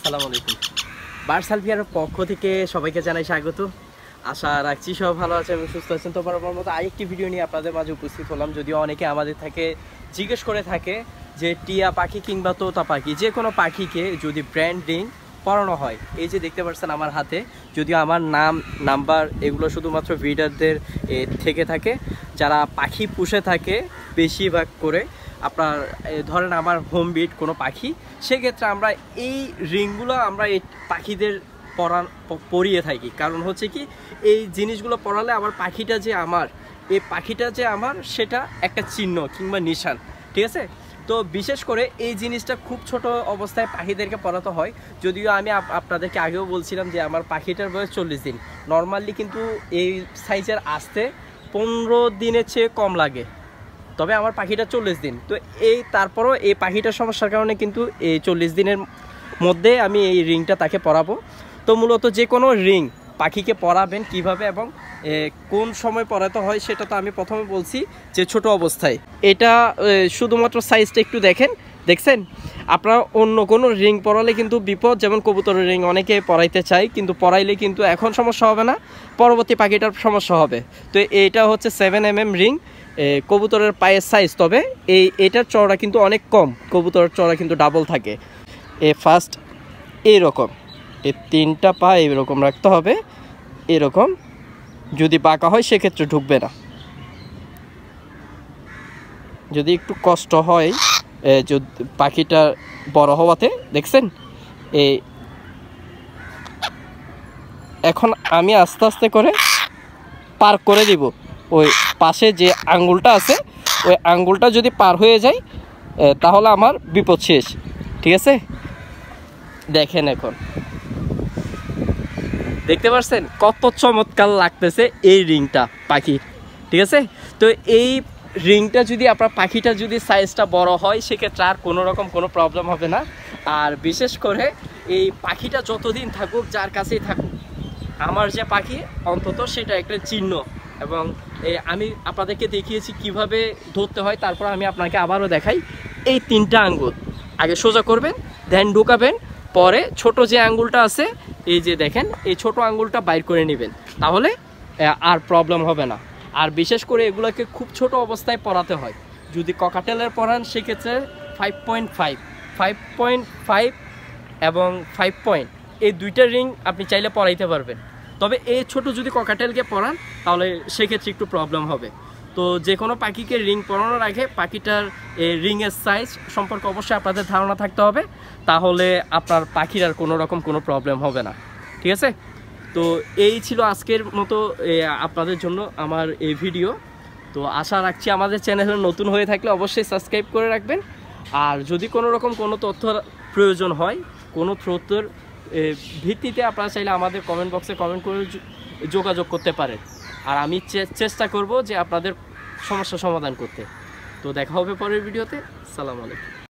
আসসালামু আলাইকুম। বার্সালভিয়ার পক্ষ থেকে সবাইকে জানাই স্বাগত। আশা রাখছি সব ভালো আছে এবং সুস্থ আছেন। তো বরাবর মতো আরেকটি ভিডিও নিয়ে আপনাদের মাঝে উপস্থিত হলাম। যদিও অনেকে আমাদের থেকে জিজ্ঞেস করে থাকে যে টিয়া পাখি কিংবা তোতা পাখি যে কোনো পাখিকে যদি ব্র্যান্ডিং পরানো হয়, এই যে দেখতে পাচ্ছেন আমার হাতে, যদিও আমার নাম নাম্বার এগুলো শুধুমাত্র ব্রিডারদের থেকে থাকে, যারা পাখি পুষে থাকে বেশিরভাগ করে। আপনার ধরেন আমার হোম ব্রিড কোনো পাখি, সেক্ষেত্রে আমরা এই রিংগুলো আমরা এই পাখিদের পরিয়ে থাকি। কারণ হচ্ছে কি, এই জিনিসগুলো পরালে আমার পাখিটা যে আমার, এই পাখিটা যে আমার সেটা একটা চিহ্ন কিংবা নিশান, ঠিক আছে? তো বিশেষ করে এই জিনিসটা খুব ছোট অবস্থায় পাখিদেরকে পরাতে হয়। যদিও আমি আপনাদেরকে আগেও বলছিলাম যে আমার পাখিটার বয়স 40 দিন। নর্মালি কিন্তু এই সাইজের আসতে 15 দিনের চেয়ে কম লাগে, তবে আমার পাখিটা 40 দিন। তো তারপরও এই পাখিটার সমস্যার কারণে কিন্তু এই 40 দিনের মধ্যে আমি এই রিংটা তাকে পরাবো। তো মূলত যে কোনো রিং পাখিকে পরাবেন কিভাবে এবং কোন সময় পরাতে হয় সেটা তো আমি প্রথমে বলছি যে ছোট অবস্থায়। এটা শুধুমাত্র সাইজটা একটু দেখছেন। আপনারা অন্য কোনো রিং পরালে কিন্তু বিপদ, যেমন কবুতরের রিং অনেকে পরাইতে চায়, কিন্তু পরাইলে কিন্তু এখন সমস্যা হবে না, পরবর্তী পাখিটার সমস্যা হবে। তো এইটা হচ্ছে 7mm রিং, কবুতরের পায়ের সাইজ, তবে এটার চওড়া কিন্তু অনেক কম, কবুতরের চওড়া কিন্তু ডাবল থাকে। ফার্স্ট এইরকম এই 3টা পা এইরকম রাখতে হবে, এরকম। যদি বাঁকা হয় সেক্ষেত্রে ঢুকবে না। যদি একটু কষ্ট হয় যদি পাখিটা বড় হওয়াতে, দেখছেন এখন আমি আস্তে আস্তে করে পার করে দিব। ওই পাশে যে আঙ্গুলটা আছে, ওই আঙ্গুলটা যদি পার হয়ে যায় তাহলে আমার বিপদ শেষ, ঠিক আছে? দেখেন, এখন দেখতে পাচ্ছেন কত চমৎকার লাগতেছে এই রিংটা পাখির, ঠিক আছে? তো এই রিংটা যদি আপনার পাখিটা যদি সাইজটা বড় হয় সেক্ষেত্রে আর কোনো রকম কোনো প্রবলেম হবে না। আর বিশেষ করে এই পাখিটা যতদিন থাকুক, যার কাছেই থাকুক, আমার যে পাখি অন্তত সেটা একটা চিহ্ন। এবং আমি আপনাদেরকে দেখিয়েছি কিভাবে ধরতে হয়, তারপর আমি আপনাকে আবারও দেখাই। এই 3টা আঙ্গুল আগে সোজা করবেন, দেন ঢুকাবেন, পরে ছোট যে আঙ্গুলটা আছে, এই যে দেখেন, এই ছোট আঙ্গুলটা বাইর করে নেবেন, তাহলে আর প্রবলেম হবে না। আর বিশেষ করে এগুলোকে খুব ছোট অবস্থায় পরাতে হয়। যদি ককাটেলের পরান সেক্ষেত্রে 5.5 এবং 5 এই 2টা রিং আপনি চাইলে পরাইতে পারবেন। তবে এই ছোট যদি ককাটেলকে পরান তাহলে সেক্ষেত্রে একটু প্রবলেম হবে। তো যে কোনো পাখিকে রিং পরানোর আগে পাখিটার রিংয়ের সাইজ সম্পর্কে অবশ্যই আপনাদের ধারণা থাকতে হবে, তাহলে আপনার পাখির আর কোনো রকম কোনো প্রবলেম হবে না, ঠিক আছে? তো এই ছিল আজকের মতো আপনাদের জন্য আমার এই ভিডিও। তো আশা রাখছি আমাদের চ্যানেলে নতুন হয়ে থাকলে অবশ্যই সাবস্ক্রাইব করে রাখবেন। আর যদি কোনো রকম কোনো তথ্য প্রয়োজন হয়, কোনো তথ্যের ভিত্তিতে আপনারা চাইলে আমাদের কমেন্ট বক্সে কমেন্ট করে যোগাযোগ করতে পারেন। আর আমি চেষ্টা করব যে আপনাদের সমস্যা সমাধান করতে। তো দেখা হবে পরের ভিডিওতে। আসসালামু আলাইকুম।